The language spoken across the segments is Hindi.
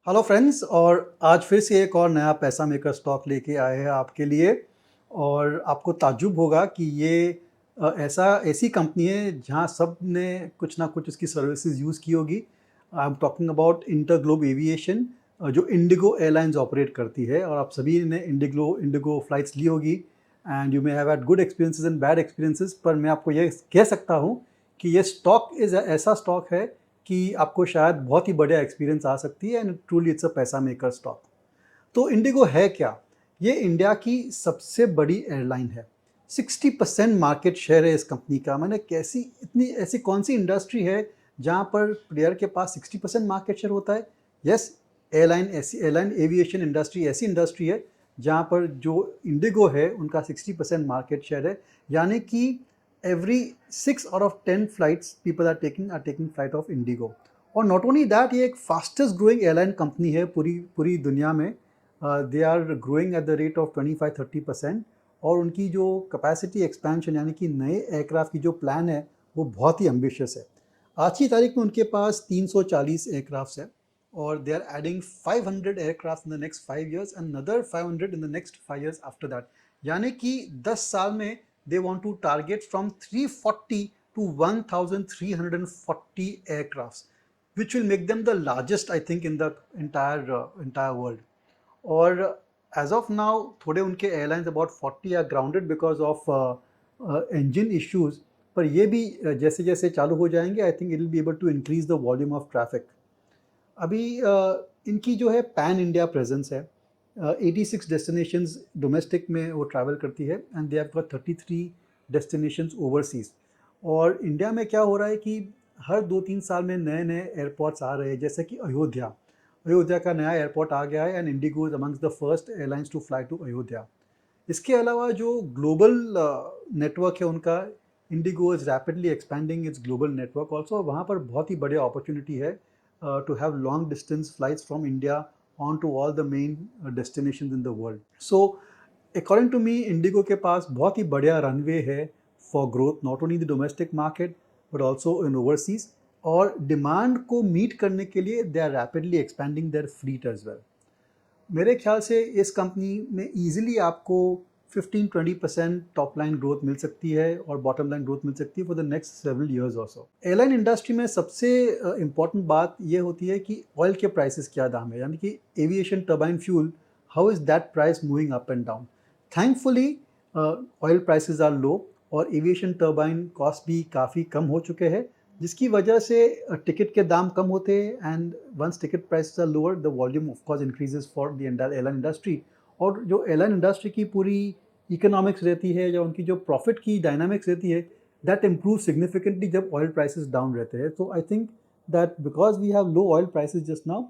Hello friends. और आज फिर से एक और नया पैसा मेकर स्टॉक लेके आए हैं आपके लिए। और आपको ताज्जुब होगा कि ये ऐसी कंपनी है जहाँ सब ने कुछ ना कुछ इसकी सर्विसेज यूज़ की होगी। I am talking about InterGlobe aviation, जो इंडिगो एयरलाइंस ऑपरेट करती है। और आप सभी ने इंडिगो इंडिगो फ्लाइट्स ली होगी and you may have had good experiences and bad experiences. पर मैं आपको ये कह सकता हूँ कि ये स्टॉक ऐसा स्टॉक है कि आपको शायद बहुत ही बढ़िया एक्सपीरियंस आ सकती है एंड ट्रूली इट्स अ पैसा मेकर स्टॉक। तो इंडिगो है क्या? ये इंडिया की सबसे बड़ी एयरलाइन है। 60% मार्केट शेयर है इस कंपनी का। मैंने कैसी इतनी ऐसी कौन सी इंडस्ट्री है जहाँ पर प्लेयर के पास 60% मार्केट शेयर होता है? यस, एयरलाइन एविएशन इंडस्ट्री ऐसी इंडस्ट्री है जहाँ पर जो इंडिगो है उनका 60% मार्केट शेयर है। यानी कि every 6 out of 10 flights people are taking flight of Indigo। और नॉट ओनली दैट, ये एक फास्टेस्ट ग्रोइंग एयरलाइन कंपनी है पूरी पूरी दुनिया में। They are growing at the rate of 25-30%। और उनकी जो कैपेसिटी एक्सपेंशन यानी कि नए एयरक्राफ्ट की जो प्लान है वो बहुत ही एम्बिशियस है। आज की तारीख में उनके पास 340 एयरक्राफ्ट है और they are adding 500 aircraft in the next 5 years and another 500 in the next 5 years after that. यानी कि 10 साल में they want to target from 340 to 1340 aircrafts, which will make them the largest I think in the entire world। और as of now थोड़े उनके airlines about 40 are grounded because of engine issues। पर ये भी जैसे जैसे चालू हो जाएंगे I think it will be able to increase the volume of traffic। अभी इनकी जो है पैन इंडिया प्रेजेंस है। 86 डेस्टिनेशंस डोमेस्टिक में वो ट्रैवल करती है and they have got 33 destinations overseas. और इंडिया में क्या हो रहा है कि हर 2-3 साल में नए नए एयरपोर्ट्स आ रहे हैं, जैसे कि अयोध्या। अयोध्या का नया एयरपोर्ट आ गया है and IndiGo is amongst the first airlines to fly to Ayodhya. इसके अलावा जो ग्लोबल नेटवर्क है उनका, IndiGo is rapidly expanding its global network also. वहाँ पर बहुत ही बढ़िया अपॉर्चुनिटी है to have long distance flights from India on to all the main destinations in the world. So according to me IndiGo के पास बहुत ही बढ़िया रनवे है for growth, not only the domestic market but also in overseas. और डिमांड को मीट करने के लिए they are rapidly expanding their fleet as well. मेरे ख्याल से इस कंपनी में ईजिली आपको 15-20% टॉप लाइन ग्रोथ मिल सकती है और बॉटम लाइन ग्रोथ मिल सकती है for the next several years also. Airline industry में सबसे इम्पॉर्टेंट बात ये होती है कि ऑयल के प्राइसेस क्या दाम है, यानी कि aviation turbine fuel, how is that price moving up and down. Thankfully oil prices are low और एविएशन टर्बाइन कॉस्ट भी काफ़ी कम हो चुके हैं, जिसकी वजह से टिकट के दाम कम होते हैं and once ticket prices are lower the volume of course increases for the airline industry. और जो एयरलाइन इंडस्ट्री की पूरी इकोनॉमिक्स रहती है या उनकी जो प्रॉफिट की डायनामिक्स रहती है, दैट इम्प्रूव सिग्निफिकेंटली जब ऑयल प्राइसेस डाउन रहते हैं। तो I think that because we have low oil prices just now,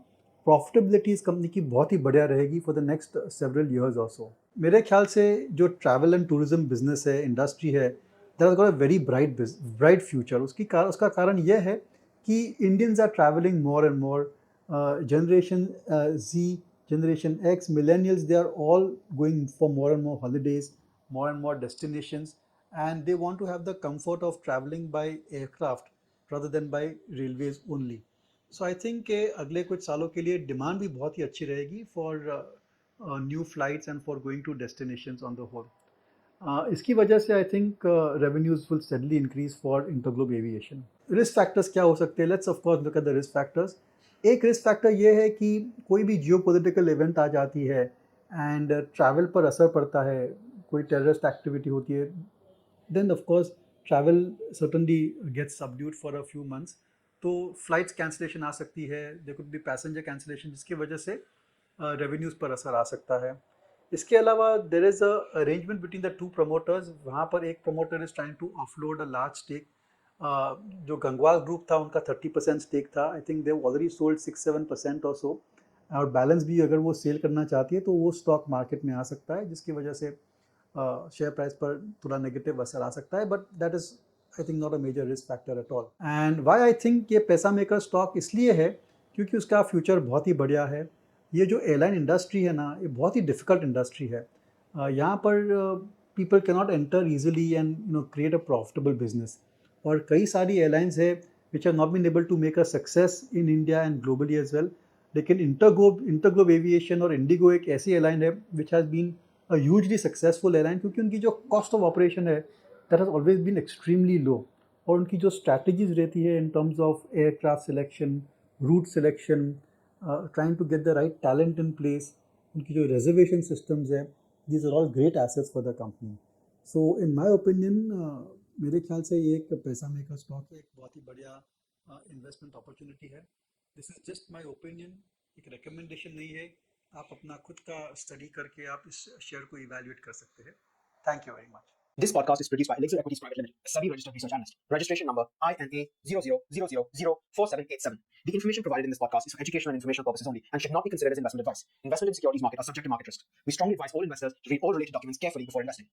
profitability इस कंपनी की बहुत ही बढ़िया रहेगी for the next several years also. मेरे ख्याल से जो ट्रैवल एंड टूरिज्म बिजनेस है, इंडस्ट्री है, that has got a very bright future. उसका कारण यह है कि Indians are travelling more and more. Generation ji, generation X, millennials, they are all going for more and more holidays, more and more destinations, and they want to have the comfort of traveling by aircraft rather than by railways only। So I think कि अगले कुछ सालों के लिए डिमांड भी बहुत ही अच्छी रहेगी for new flights and for going to destinations on the whole. इसकी वजह से I think revenues will steadily increase for InterGlobe Aviation. Risk factors क्या हो सकते हैं? Let's of course look at the risk factors. एक रिस्क फैक्टर ये है कि कोई भी जियोपॉलिटिकल इवेंट आ जाती है एंड ट्रैवल पर असर पड़ता है, कोई टेररिस्ट एक्टिविटी होती है, then of course travel certainly gets subdued for a few months. तो फ्लाइट्स कैंसिलेशन आ सकती है, there could be passenger cancellation, जिसकी वजह से रेवेन्यूज़ पर असर आ सकता है। इसके अलावा there is a arrangement between the two promoters. वहाँ पर एक promoter is trying to offload a large stake. जो गंगवार ग्रुप था उनका 30% स्टेक था। I think they already sold 6-7% और सो, और बैलेंस भी अगर वो सेल करना चाहती है तो वो स्टॉक मार्केट में आ सकता है, जिसकी वजह से शेयर प्राइस पर थोड़ा नेगेटिव असर आ सकता है। But that is I think not a major risk factor at all. And why I think ये पैसा मेकर स्टॉक इसलिए है क्योंकि उसका फ्यूचर बहुत ही बढ़िया है। ये जो एयरलाइन इंडस्ट्री है ना, ये बहुत ही डिफ़िकल्ट इंडस्ट्री है। यहाँ पर people can not enter easily and create a profitable business. और कई सारी एयरलाइंस है which are not been able to make a success in India and globally as well, लेकिन इंटरग्लोब एविएशन और इंडिगो एक ऐसी एयरलाइन है which has been a hugely successful airline, क्योंकि उनकी जो कॉस्ट ऑफ ऑपरेशन है that has always been extremely low, और उनकी जो स्ट्रैटेजीज रहती है in terms of aircraft selection, route selection, trying to get the right talent in place, उनकी जो रिजर्वेशन सिस्टम्स है, these are all great assets for the company. So in my opinion मेरे ख्याल से ये एक पैसा मेकर स्टॉक एक बहुत ही बढ़िया इन्वेस्टमेंट अपॉर्चुनिटी है. This is just my opinion, एक रिकमेंडेशन नहीं है. आप अपना खुद का स्टडी करके आप इस शेयर को इवैल्यूएट कर सकते हैं. Thank you very much. This podcast is produced by Elixir Equities Private Limited, a SEBI registered research analyst. Registration number INA 0000004787. The information provided in this podcast is for educational and informational purposes only and should not be considered as investment advice. Investment in securities market are subject to market risk. We strongly advise all investors to read all related documents carefully before investing.